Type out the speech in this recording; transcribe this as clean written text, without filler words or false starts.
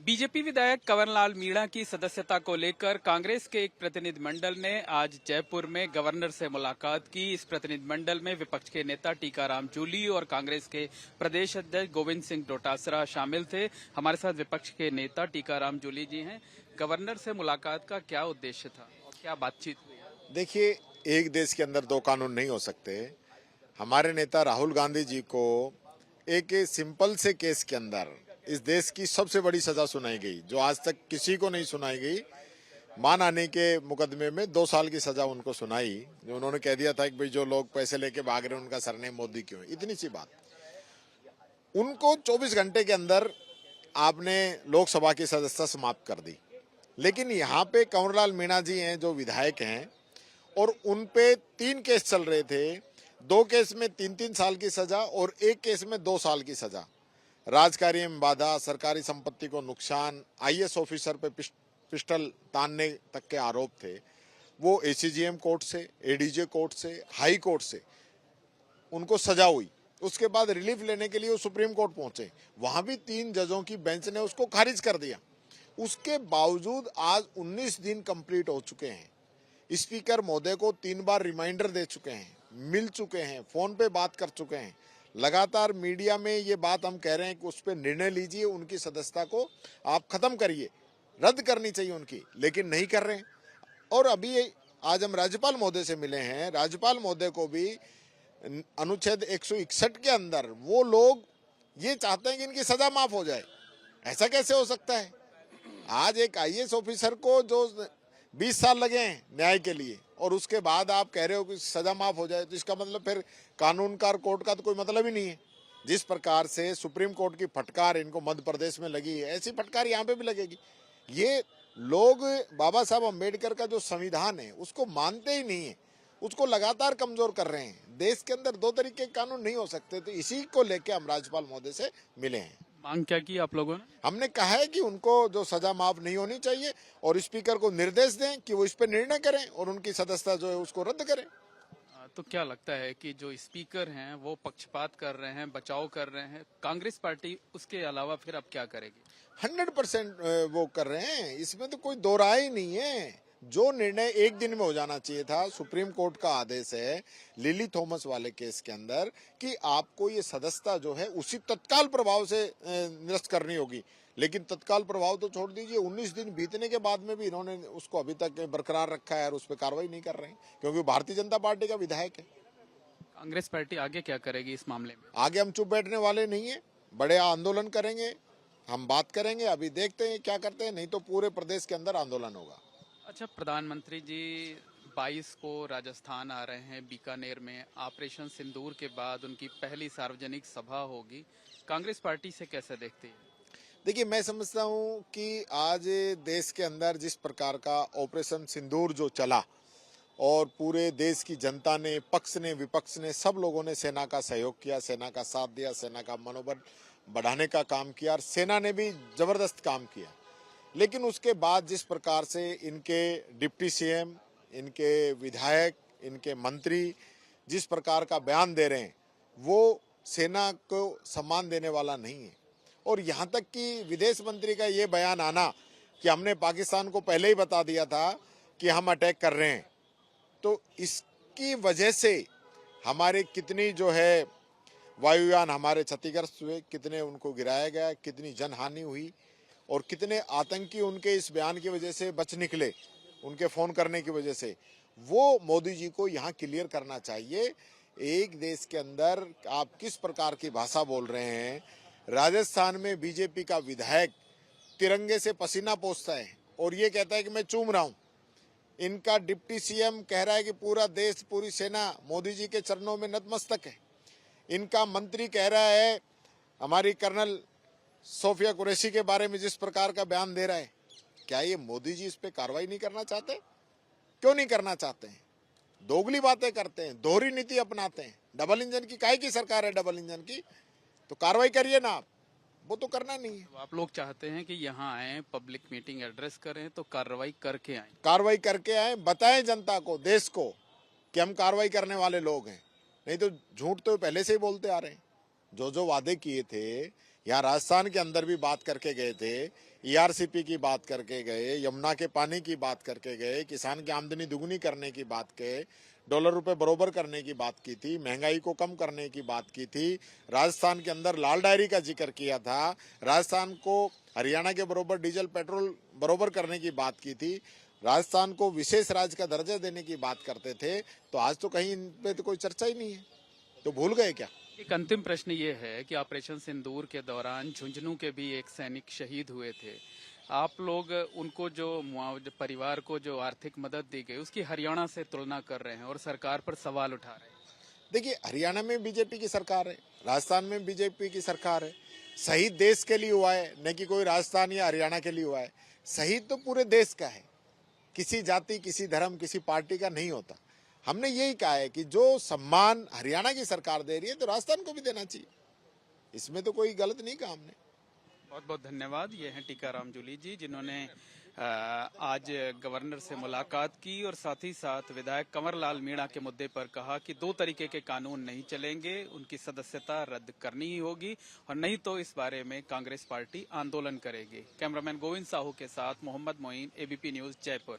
BJP विधायक कंवरलाल मीणा की सदस्यता को लेकर कांग्रेस के एक प्रतिनिधिमंडल ने आज जयपुर में गवर्नर से मुलाकात की। इस प्रतिनिधिमंडल में विपक्ष के नेता टीकाराम जूली और कांग्रेस के प्रदेश अध्यक्ष गोविंद सिंह डोटासरा शामिल थे। हमारे साथ विपक्ष के नेता टीकाराम जूली जी हैं। गवर्नर से मुलाकात का क्या उद्देश्य था और क्या बातचीत हुई? देखिए, एक देश के अंदर दो कानून नहीं हो सकते। हमारे नेता राहुल गांधी जी को एक सिंपल से केस के अंदर इस देश की सबसे बड़ी सजा सुनाई गई, जो आज तक किसी को नहीं सुनाई गई। मान आने के मुकदमे में 2 साल की सजा उनको सुनाई, जो उन्होंने कह दिया था कि भाई जो लोग पैसे लेके भाग रहे हैं उनका सरनेम मोदी क्यों है। इतनी सी बात। उनको 24 घंटे के अंदर आपने लोकसभा की सदस्यता समाप्त कर दी। लेकिन यहाँ पे कंवरलाल मीणा जी हैं जो विधायक हैं, और उन पे 3 केस चल रहे थे। 2 केस में 3-3 साल की सजा और 1 केस में 2 साल की सजा। राजकार्य में बाधा, सरकारी संपत्ति को नुकसान, आईएएस ऑफिसर पे पिस्टल तानने तक के आरोप थे। वो एसीजीएम कोर्ट से, एडीजे कोर्ट से, हाई कोर्ट से उनको सजा हुई। उसके बाद रिलीफ लेने के लिए वो सुप्रीम कोर्ट पहुंचे। वहां भी 3 जजों की बेंच ने उसको खारिज कर दिया। उसके बावजूद आज 19 दिन कंप्लीट हो चुके हैं। स्पीकर महोदय को 3 बार रिमाइंडर दे चुके हैं, मिल चुके हैं, फोन पे बात कर चुके हैं। लगातार मीडिया में ये बात हम कह रहे हैं कि उस पर निर्णय लीजिए, उनकी सदस्यता को आप खत्म करिए, रद्द करनी चाहिए उनकी, लेकिन नहीं कर रहे हैं। और अभी आज हम राज्यपाल महोदय से मिले हैं। राज्यपाल महोदय को भी अनुच्छेद 161 के अंदर वो लोग ये चाहते हैं कि इनकी सजा माफ हो जाए। ऐसा कैसे हो सकता है? आज एक आईएएस ऑफिसर को जो 20 साल लगे हैं न्याय के लिए, और उसके बाद आप कह रहे हो कि सजा माफ हो जाए, तो इसका मतलब फिर कानूनकार कोर्ट का तो कोई मतलब ही नहीं है। जिस प्रकार से सुप्रीम कोर्ट की फटकार इनको मध्य प्रदेश में लगी है, ऐसी फटकार यहाँ पे भी लगेगी। ये लोग बाबा साहब अम्बेडकर का जो संविधान है उसको मानते ही नहीं है, उसको लगातार कमजोर कर रहे हैं। देश के अंदर 2 तरीके के कानून नहीं हो सकते। तो इसी को लेकर हम राज्यपाल महोदय से मिले हैं। मांग क्या की आप लोगों ने? हमने कहा है कि उनको जो सजा माफ नहीं होनी चाहिए, और स्पीकर को निर्देश दें कि वो इस पर निर्णय करें और उनकी सदस्यता जो है उसको रद्द करें। तो क्या लगता है कि जो स्पीकर हैं वो पक्षपात कर रहे हैं, बचाव कर रहे हैं? कांग्रेस पार्टी उसके अलावा फिर अब क्या करेगी? 100% वो कर रहे हैं, इसमें तो कोई दो राय ही नहीं है। जो निर्णय 1 दिन में हो जाना चाहिए था, सुप्रीम कोर्ट का आदेश है लिली थॉमस वाले केस के अंदर कि आपको ये सदस्यता जो है उसी तत्काल प्रभाव से निरस्त करनी होगी। लेकिन तत्काल प्रभाव तो छोड़ दीजिए, 19 दिन बीतने के बाद में भी इन्होंने उसको अभी तक बरकरार रखा है और उस पर कार्रवाई नहीं कर रहे हैं, क्योंकि भारतीय जनता पार्टी का विधायक है। कांग्रेस पार्टी आगे क्या करेगी इस मामले में? आगे हम चुप बैठने वाले नहीं है, बड़े आंदोलन करेंगे, हम बात करेंगे। अभी देखते हैं क्या करते हैं, नहीं तो पूरे प्रदेश के अंदर आंदोलन होगा। अच्छा, प्रधानमंत्री जी 22 को राजस्थान आ रहे हैं, बीकानेर में ऑपरेशन सिंदूर के बाद उनकी पहली सार्वजनिक सभा होगी। कांग्रेस पार्टी से कैसे देखती है? देखिए, मैं समझता हूं कि आज देश के अंदर जिस प्रकार का ऑपरेशन सिंदूर जो चला, और पूरे देश की जनता ने, पक्ष ने, विपक्ष ने, सब लोगों ने सेना का सहयोग किया, सेना का साथ दिया, सेना का मनोबल बढ़ाने का काम किया, और सेना ने भी जबरदस्त काम किया। लेकिन उसके बाद जिस प्रकार से इनके डिप्टी सीएम, इनके विधायक, इनके मंत्री जिस प्रकार का बयान दे रहे हैं, वो सेना को सम्मान देने वाला नहीं है। और यहाँ तक कि विदेश मंत्री का ये बयान आना कि हमने पाकिस्तान को पहले ही बता दिया था कि हम अटैक कर रहे हैं, तो इसकी वजह से हमारे कितनी जो है वायुयान हमारे क्षतिग्रस्त हुए, कितने उनको गिराया गया, कितनी जनहानि हुई, और कितने आतंकी उनके इस बयान की वजह से बच निकले, उनके फोन करने की वजह से। वो मोदी जी को यहाँ क्लियर करना चाहिए। एक देश के अंदर आप किस प्रकार की भाषा बोल रहे हैं? राजस्थान में बीजेपी का विधायक तिरंगे से पसीना पोंछता है और ये कहता है कि मैं चूम रहा हूं। इनका डिप्टी सीएम कह रहा है कि पूरा देश, पूरी सेना मोदी जी के चरणों में नतमस्तक है। इनका मंत्री कह रहा है, हमारी कर्नल सोफिया कुरैशी के बारे में जिस प्रकार का बयान दे रहा है, क्या ये मोदी जी इस पे कार्रवाई नहीं करना चाहते? क्यों नहीं करना चाहते हैं? दोगली बातें करते हैं, दोहरी नीति अपनाते हैं। डबल इंजन की काहे की सरकार है? डबल इंजन की तो कार्रवाई करिए ना आप, वो तो करना नहीं है। तो आप लोग चाहते हैं कि यहाँ आए, पब्लिक मीटिंग एड्रेस करें, तो कार्रवाई करके आए? कार्रवाई करके आए, बताएं जनता को, देश को कि हम कार्रवाई करने वाले लोग हैं। नहीं तो झूठ तो पहले से ही बोलते आ रहे हैं। जो जो वादे किए थे, यहाँ राजस्थान के अंदर भी बात करके गए थे, ईआरसीपी की बात करके गए, यमुना के पानी की बात करके गए, किसान की आमदनी दुगनी करने की बात कहे, डॉलर रुपए बरोबर करने की बात की थी, महंगाई को कम करने की बात की थी, राजस्थान के अंदर लाल डायरी का जिक्र किया था, राजस्थान को हरियाणा के बरोबर डीजल पेट्रोल बरोबर करने की बात की थी, राजस्थान को विशेष राज्य का दर्जा देने की बात करते थे। तो आज तो कहीं इन पे तो कोई चर्चा ही नहीं है, तो भूल गए क्या? एक अंतिम प्रश्न ये है कि ऑपरेशन सिंदूर के दौरान झुंझुनू के भी एक सैनिक शहीद हुए थे। आप लोग उनको जो मुआवजा, परिवार को जो आर्थिक मदद दी गई, उसकी हरियाणा से तुलना कर रहे हैं और सरकार पर सवाल उठा रहे हैं। देखिए, हरियाणा में बीजेपी की सरकार है, राजस्थान में बीजेपी की सरकार है। शहीद देश के लिए हुआ है, न कि कोई राजस्थान या हरियाणा के लिए हुआ है। शहीद तो पूरे देश का है, किसी जाति, किसी धर्म, किसी पार्टी का नहीं होता। हमने यही कहा है कि जो सम्मान हरियाणा की सरकार दे रही है तो राजस्थान को भी देना चाहिए, इसमें तो कोई गलत नहीं कहा हमने। बहुत बहुत धन्यवाद। ये हैं टीकाराम जूली जी, जिन्होंने आज गवर्नर से मुलाकात की और साथ ही साथ विधायक कंवरलाल मीणा के मुद्दे पर कहा कि 2 तरीके के कानून नहीं चलेंगे, उनकी सदस्यता रद्द करनी ही होगी और नहीं तो इस बारे में कांग्रेस पार्टी आंदोलन करेगी। कैमरामैन गोविंद साहू के साथ मोहम्मद मोइन, एबीपी न्यूज, जयपुर।